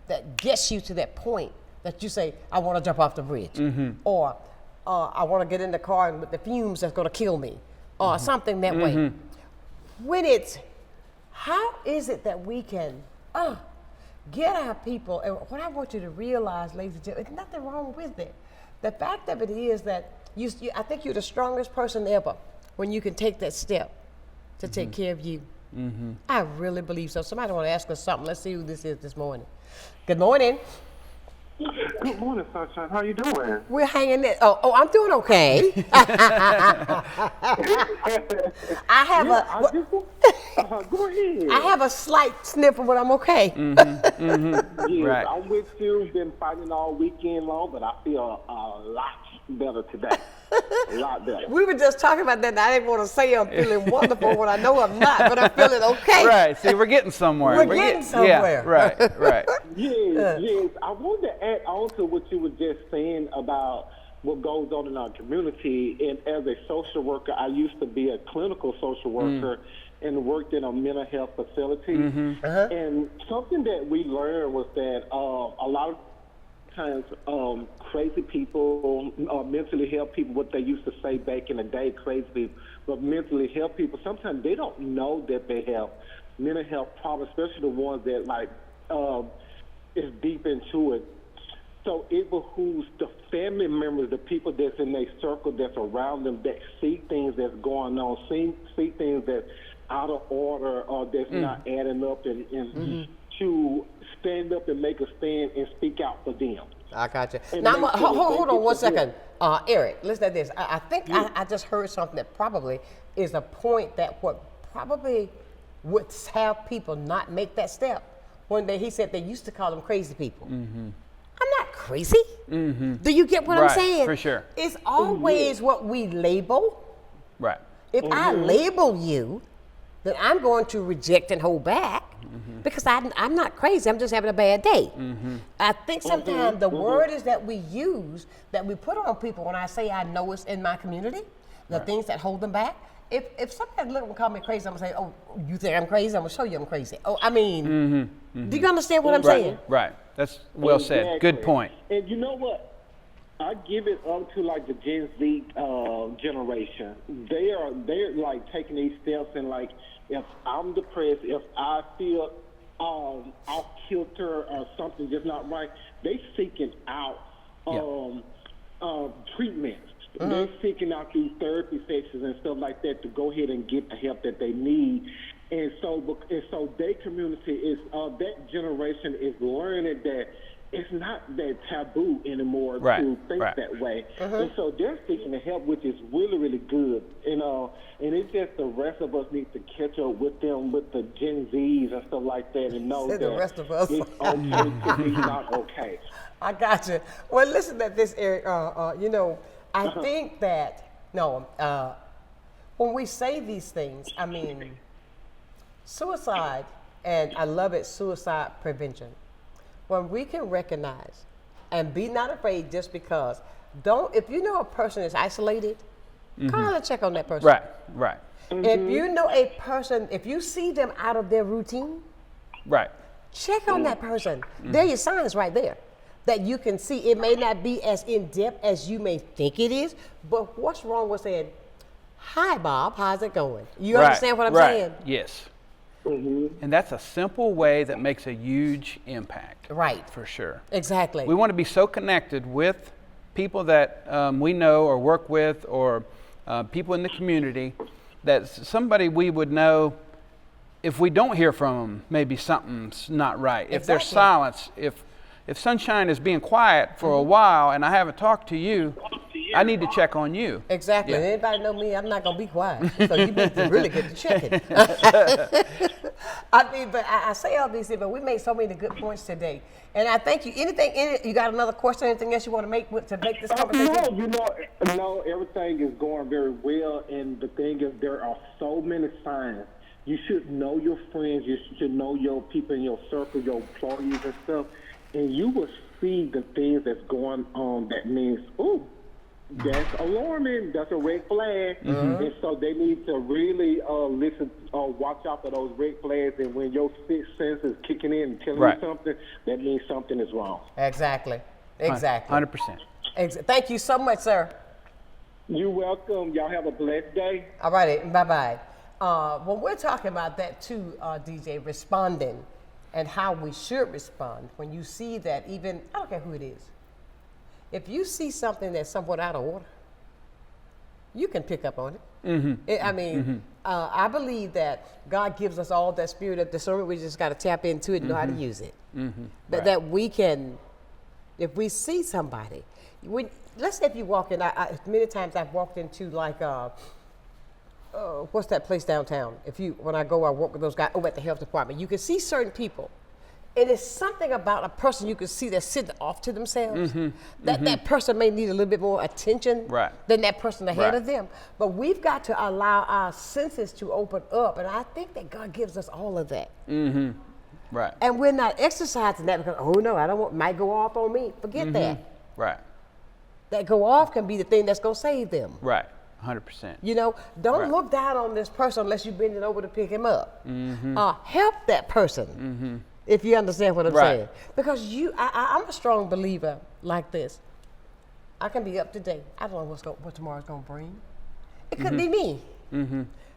that gets you to that point that you say, I want to jump off the bridge, or I want to get in the car with the fumes that's going to kill me, or something that way. When how is it that we can get our people, and what I want you to realize, ladies and gentlemen, there's nothing wrong with it. The fact of it is that I think you're the strongest person ever when you can take that step to take care of you. I really believe so. Somebody want to ask us something. Let's see who this is this morning. Good morning. Good morning, Sonshine. How you doing? We're hanging in. Oh, I'm doing okay. I have go ahead. I have a slight sniffle, but I'm okay. Yes, I'm with you. Been fighting all weekend long, but I feel a lot better today. A lot better. We were just talking about that, and I didn't want to say I'm feeling wonderful when I know I'm not, but I'm feeling okay. Right. See, we're getting somewhere. We're getting somewhere. Yeah, right, right. Yes. I wanted to add on to what you were just saying about what goes on in our community. And as a social worker, I used to be a clinical social worker and worked in a mental health facility. And something that we learned was that a lot of times crazy people, mentally health people, what they used to say back in the day, crazy people, but mentally health people, sometimes they don't know that they have mental health problems, especially the ones that like is deep into it. So it behooves the family members, the people that's in their circle, that's around them, that see things that's going on, see things that's out of order or that's not adding up, and to stand up and make a stand and speak out for them. I got you. And Now, make sure hold they on get one the second. Eric, listen to this. I think I just heard something that probably is a point that what probably would have people not make that step. One day he said they used to call them crazy people. I'm not crazy. Do you get what I'm saying? For sure. It's always what we label. Right. If I label you, then I'm going to reject and hold back because I'm not crazy. I'm just having a bad day. I think sometimes the word is that we use, that we put on people when I say I know it's in my community, the things that hold them back. If somebody look and call me crazy, I'm going to say, oh, you think I'm crazy? I'm going to show you I'm crazy. Oh, I mean, do you understand what I'm saying? Right. That's well said. Good point. And you know what? I give it up to like the Gen Z generation. They're like taking these steps, and like if I'm depressed, if I feel off kilter or something just not right, they seeking out treatments. They're seeking out these therapy sessions and stuff like that to go ahead and get the help that they need. And so their community is that generation is learning that it's not that taboo anymore to think that way. And so they're seeking the help, which is really, really good. And it's just the rest of us need to catch up with them, with the Gen Zs and stuff like that, and know that the rest of us. it's okay to be not okay. I got you. Well, listen to this, Eric. I think that, when we say these things, I mean, suicide, and I love it, suicide prevention. When we can recognize and be not afraid just because, if you know a person is isolated, call and check on that person. Right. If you know a person, if you see them out of their routine, check on that person. There are your signs right there that you can see. It may not be as in-depth as you may think it is, but what's wrong with saying, hi, Bob, how's it going? You understand what I'm saying? Yes. And that's a simple way that makes a huge impact. Right. For sure. Exactly. We want to be so connected with people that we know or work with, or people in the community, that somebody we would know, if we don't hear from them, maybe something's not right. If there's silence, if Sonshine is being quiet for a while and I haven't talked to you, I need to check on you. Exactly. And anybody know me, I'm not going to be quiet. So you need to really get to checking. I mean, but I say all these things, but we made so many good points today. And I thank you. Anything in it? You got another question? Anything else you want to make to make this conversation? No, everything is going very well. And the thing is, there are so many signs. You should know your friends. You should know your people in your circle, your employees and stuff. And you will see the things that's going on that means, ooh, that's alarming. That's a red flag. And so they need to really listen, watch out for those red flags. And when your sixth sense is kicking in and telling you something, that means something is wrong. Exactly. 100%. Thank you so much, sir. You're welcome. Y'all have a blessed day. All righty. Bye-bye. When we're talking about that too, DJ, responding and how we should respond when you see that, even, I don't care who it is, if you see something that's somewhat out of order, you can pick up on it. I believe that God gives us all that spirit of discernment. We just got to tap into it and know how to use it. That we can, if we see somebody, let's say if you walk in, many times I've walked into like, what's that place downtown? When I go, I work with those guys over at the health department. You can see certain people, And it's something about a person you can see that's sitting off to themselves. That person may need a little bit more attention than that person ahead of them. But we've got to allow our senses to open up, and I think that God gives us all of that. Right. And we're not exercising that because, oh no, I don't want, might go off on me. Forget that. Right. That go off can be the thing that's gonna save them. Right. 100%. You know, don't look down on this person unless you're bending over to pick him up. Help that person. If you understand what I'm saying. Because I'm a strong believer like this. I can be up to date. I don't know what tomorrow's gonna bring. It could be me.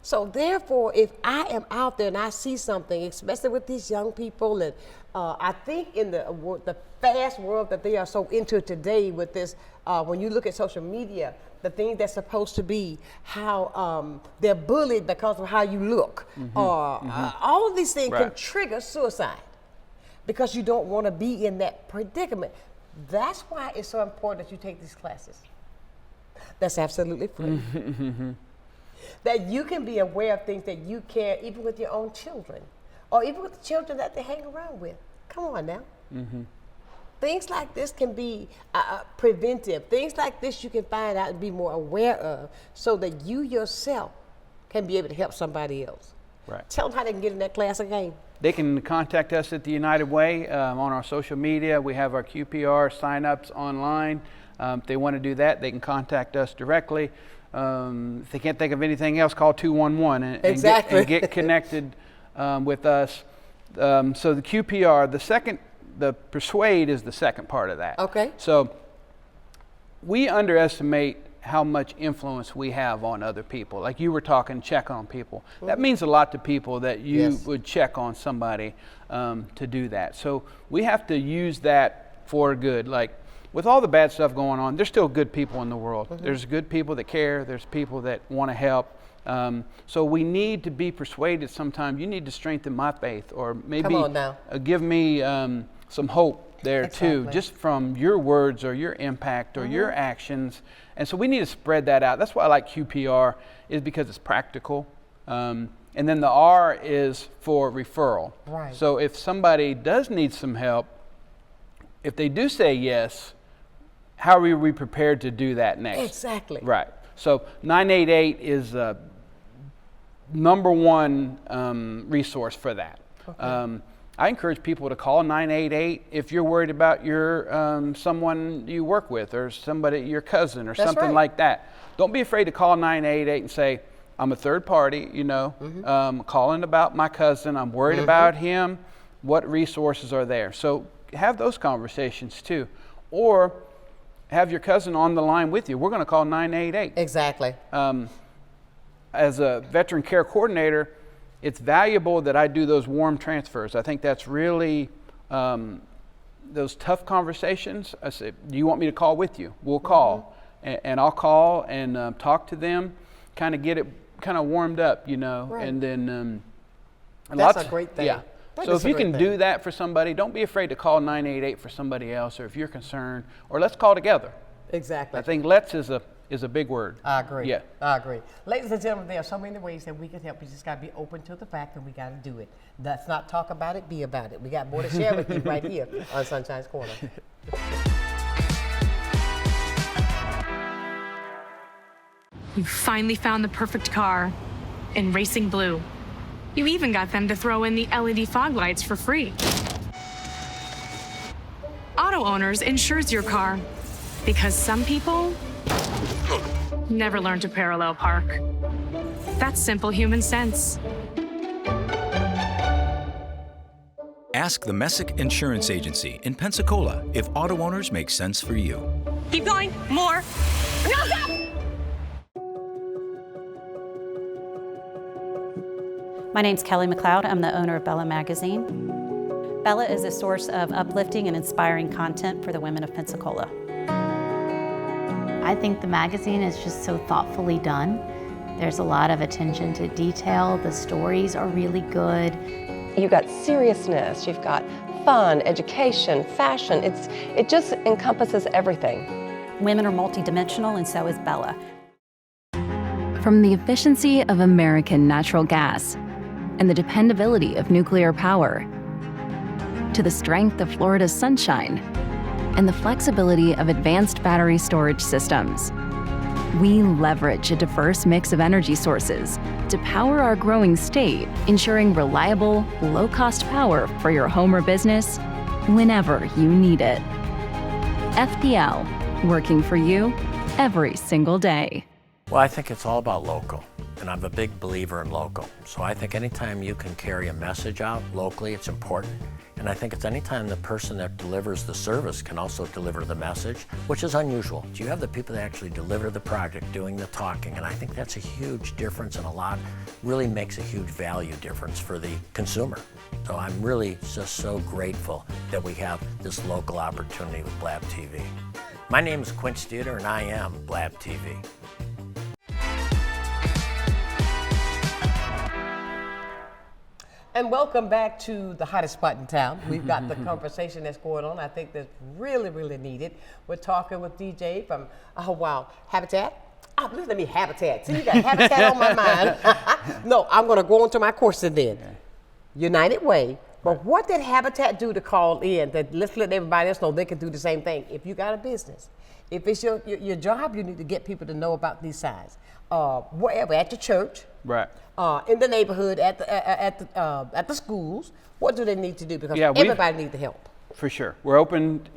So therefore, if I am out there and I see something, especially with these young people, and I think in the fast world that they are so into today with this, when you look at social media, the thing that's supposed to be how they're bullied because of how you look, or all of these things can trigger suicide because you don't want to be in that predicament. That's why it's so important that you take these classes. That's absolutely free. That you can be aware of things that you can, even with your own children, or even with the children that they hang around with. Come on now. Things like this can be preventive. Things like this you can find out and be more aware of so that you yourself can be able to help somebody else. Right. Tell them how they can get in that class again. They can contact us at the United Way on our social media. We have our QPR sign-ups online. If they want to do that, they can contact us directly. If they can't think of anything else, call 211 and get connected with us. So the QPR, the persuade is the second part of that. Okay. So we underestimate how much influence we have on other people. Like you were talking, check on people. That means a lot to people that you would check on somebody to do that. So we have to use that for good. Like with all the bad stuff going on, there's still good people in the world. There's good people that care. There's people that want to help. So we need to be persuaded sometimes. You need to strengthen my faith, or maybe give me some hope there too, just from your words or your impact or your actions. And so we need to spread that out. That's why I like QPR, is because it's practical. And then the R is for referral. Right. So if somebody does need some help, if they do say yes, how are we prepared to do that next? Exactly. Right. So 988 is number one resource for that. Okay. I encourage people to call 988 if you're worried about your someone you work with, or somebody, your cousin, or something like that. Don't be afraid to call 988 and say, I'm a third party, calling about my cousin, I'm worried about him, what resources are there? So have those conversations too. Or have your cousin on the line with you. We're going to call 988. Exactly. As a veteran care coordinator, it's valuable that I do those warm transfers. I think that's really those tough conversations. I say, do you want me to call with you? We'll call. And I'll call and talk to them, kind of get it kind of warmed up, and then that's a great thing. Yeah. So if you can do that for somebody, don't be afraid to call 988 for somebody else, or if you're concerned, or let's call together. Exactly. I think let's is a big word. I agree. Yeah. I agree. Ladies and gentlemen, there are so many ways that we can help. We just got to be open to the fact that we got to do it. Let's not talk about it, be about it. We got more to share with you right here on Sunshine's Corner. You finally found the perfect car in racing blue. You even got them to throw in the LED fog lights for free. Auto Owners insures your car because some people never learn to parallel park. That's simple human sense. Ask the Messick Insurance Agency in Pensacola if Auto Owners make sense for you. Keep going. More. No, stop! My name's Kelly McLeod. I'm the owner of Bella Magazine. Bella is a source of uplifting and inspiring content for the women of Pensacola. I think the magazine is just so thoughtfully done. There's a lot of attention to detail. The stories are really good. You've got seriousness, you've got fun, education, fashion. It just encompasses everything. Women are multidimensional, and so is Bella. From the efficiency of American natural gas and the dependability of nuclear power to the strength of Florida's Sonshine and the flexibility of advanced battery storage systems. We leverage a diverse mix of energy sources to power our growing state, ensuring reliable, low-cost power for your home or business whenever you need it. FPL, working for you every single day. Well, I think it's all about local, and I'm a big believer in local. So I think anytime you can carry a message out locally, it's important. And I think it's anytime the person that delivers the service can also deliver the message, which is unusual. You have the people that actually deliver the project doing the talking, and I think that's a huge difference and really makes a huge value difference for the consumer. So I'm really just so grateful that we have this local opportunity with Blab TV. My name is Quint Studer, and I am Blab TV. And welcome back to the hottest spot in town. We've got the conversation that's going on. I think that's really, really needed. We're talking with DJ from, Habitat? Oh, listen to me, Habitat. See, you got Habitat on my mind. No, I'm going to go on to my question then. United Way. But what did Habitat do to call in? Let's let everybody else know they can do the same thing. If you got a business, if it's your job, you need to get people to know about these signs. Wherever, at the church. Right. In the neighborhood, at the schools, what do they need to do? Because everybody needs the help. For sure. We're open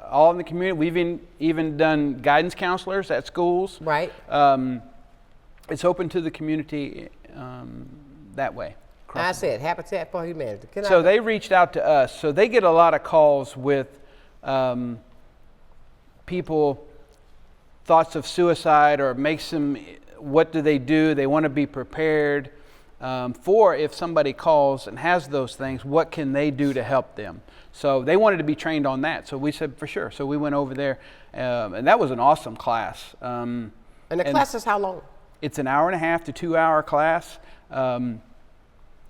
all in the community. We've even done guidance counselors at schools. Right. It's open to the community that way. I said Habitat for Humanity. So they reached out to us. So they get a lot of calls with people, thoughts of suicide, or makes them, what do? They want to be prepared for if somebody calls and has those things, what can they do to help them? So they wanted to be trained on that. So we said, for sure. So we went over there, and that was an awesome class. And the class is how long? It's an 1.5 to 2 hour class.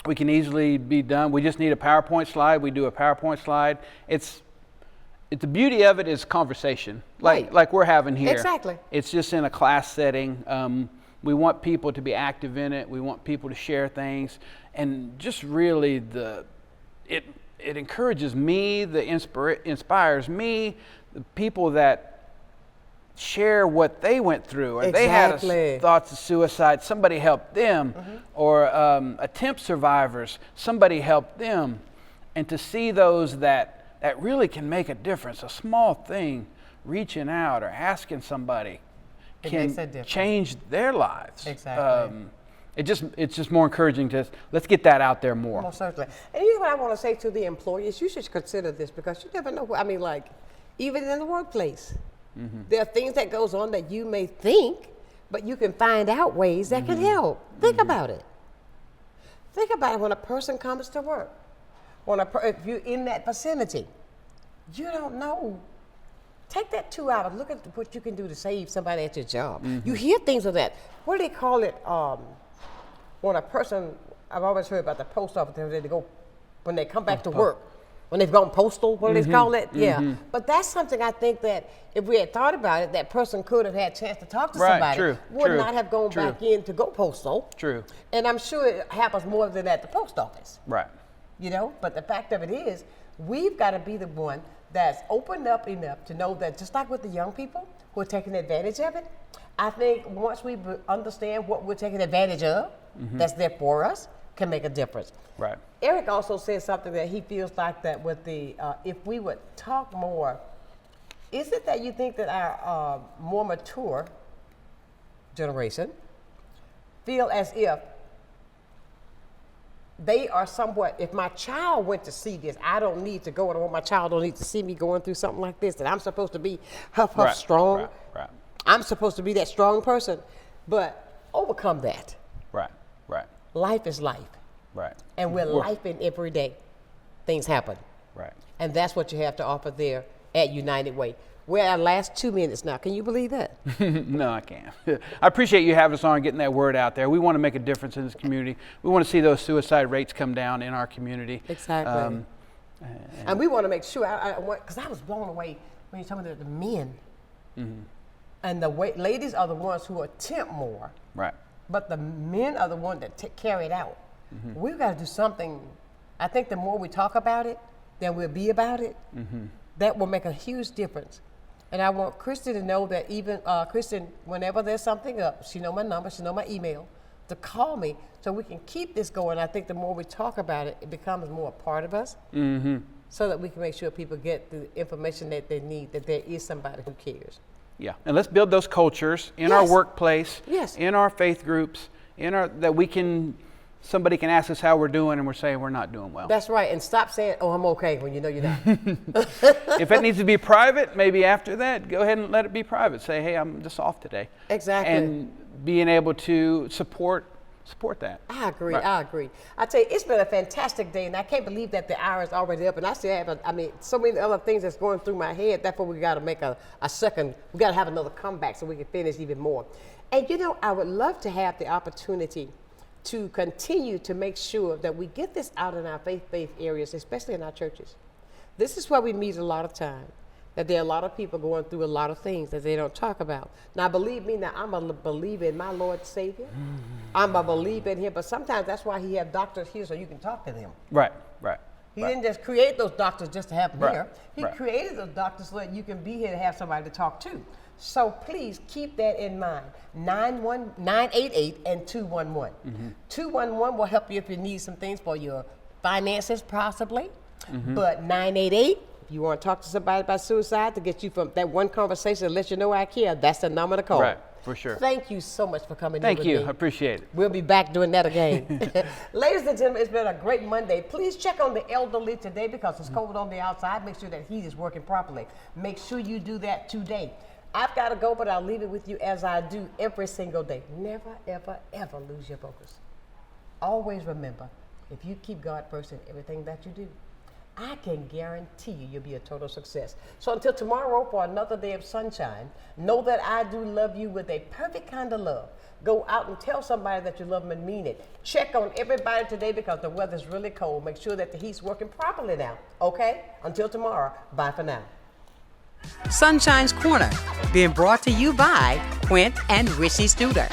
We can easily be done. We just need a PowerPoint slide. We do a PowerPoint slide. It's the beauty of it is conversation, like we're having here. Exactly. It's just in a class setting. We want people to be active in it. We want people to share things, and just really it encourages me. Inspires me. The people that share what they went through, or they had thoughts of suicide, somebody helped them, or attempt survivors, somebody helped them, and to see those that really can make a difference, a small thing, reaching out or asking somebody can change their lives. Exactly. It's just more encouraging to let's get that out there more. Most certainly. And here's what I want to say to the employees: you should consider this, because you never know. Even in the workplace. Mm-hmm. There are things that goes on that you may think, but you can find out ways that can help. Think about it. Think about it when a person comes to work. If you're in that vicinity, you don't know. Take that 2 hours. Look at what you can do to save somebody at your job. Mm-hmm. You hear things of that. What do they call it? When a person, I've always heard about the post office, they go when they come back to work. When they've gone postal, what do they call it? Yeah. But that's something I think that if we had thought about it, that person could have had a chance to talk to somebody. Would not have gone back in to go postal. True. And I'm sure it happens more than at the post office. Right. But the fact of it is, we've got to be the one that's opened up enough to know that, just like with the young people who are taking advantage of it, I think once we understand what we're taking advantage of, that's there for us, can make a difference. Right. Eric also said something that he feels like that with the, if we would talk more, is it that you think that our more mature generation feel as if they are somewhat, if my child went to see this, I don't need to go, and my child don't need to see me going through something like this, that I'm supposed to be huff strong. Right. I'm supposed to be that strong person, but overcome that. Right. Life is life. Right. And we're lifing every day. Things happen. Right. And that's what you have to offer there at United Way. We're at our last 2 minutes now. Can you believe that? No, I can't. I appreciate you having us on, getting that word out there. We want to make a difference in this community. We want to see those suicide rates come down in our community. Exactly. And we want to make sure, because I was blown away when you told me that the men and the ladies are the ones who attempt more. Right. But the men are the ones that carry it out. We've got to do something. I think the more we talk about it, than we'll be about it, that will make a huge difference. And I want Kristen to know that even, Kristen, whenever there's something up, she know my number, she know my email, to call me so we can keep this going. I think the more we talk about it, it becomes more a part of us, so that we can make sure people get the information that they need, that there is somebody who cares. Yeah, and let's build those cultures in our workplace, in our faith groups, that we can, somebody can ask us how we're doing and we're saying we're not doing well. That's right, and stop saying, oh, I'm okay, when you know you're not. If it needs to be private, maybe after that, go ahead and let it be private. Say, hey, I'm just off today. Exactly. And being able to support that. I agree, Right. I agree. I tell you, it's been a fantastic day, and I can't believe that the hour is already up, and I still have, so many other things that's going through my head. Therefore, we got to make a second, we got to have another comeback so we can finish even more. And you know, I would love to have the opportunity to continue to make sure that we get this out in our faith areas, especially in our churches. This is where we meet a lot of time, that there are a lot of people going through a lot of things that they don't talk about. Now, believe me, I'm a believer in my Lord Savior. I'm a believer in him, but sometimes that's why he has doctors here so you can talk to them. Right. He didn't just create those doctors just to have them here. He Right. created those doctors so that you can be here to have somebody to talk to. So please keep that in mind. 988 and 211. 211 will help you if you need some things for your finances, possibly. But 988, if you want to talk to somebody about suicide, to get you from that one conversation to let you know I care, that's the number to call. Right, for sure. Thank you so much for coming in Thank with you, me. I appreciate it. We'll be back doing that again. Ladies and gentlemen, it's been a great Monday. Please check on the elderly today because it's cold on the outside. Make sure that heat is working properly. Make sure you do that today. I've got to go, but I'll leave it with you as I do every single day. Never, ever, ever lose your focus. Always remember, if you keep God first in everything that you do, I can guarantee you'll be a total success. So until tomorrow for another day of sunshine, know that I do love you with a perfect kind of love. Go out and tell somebody that you love them and mean it. Check on everybody today because the weather's really cold. Make sure that the heat's working properly now, okay? Until tomorrow, bye for now. Sunshine's Corner, being brought to you by Quint and Richie Studer.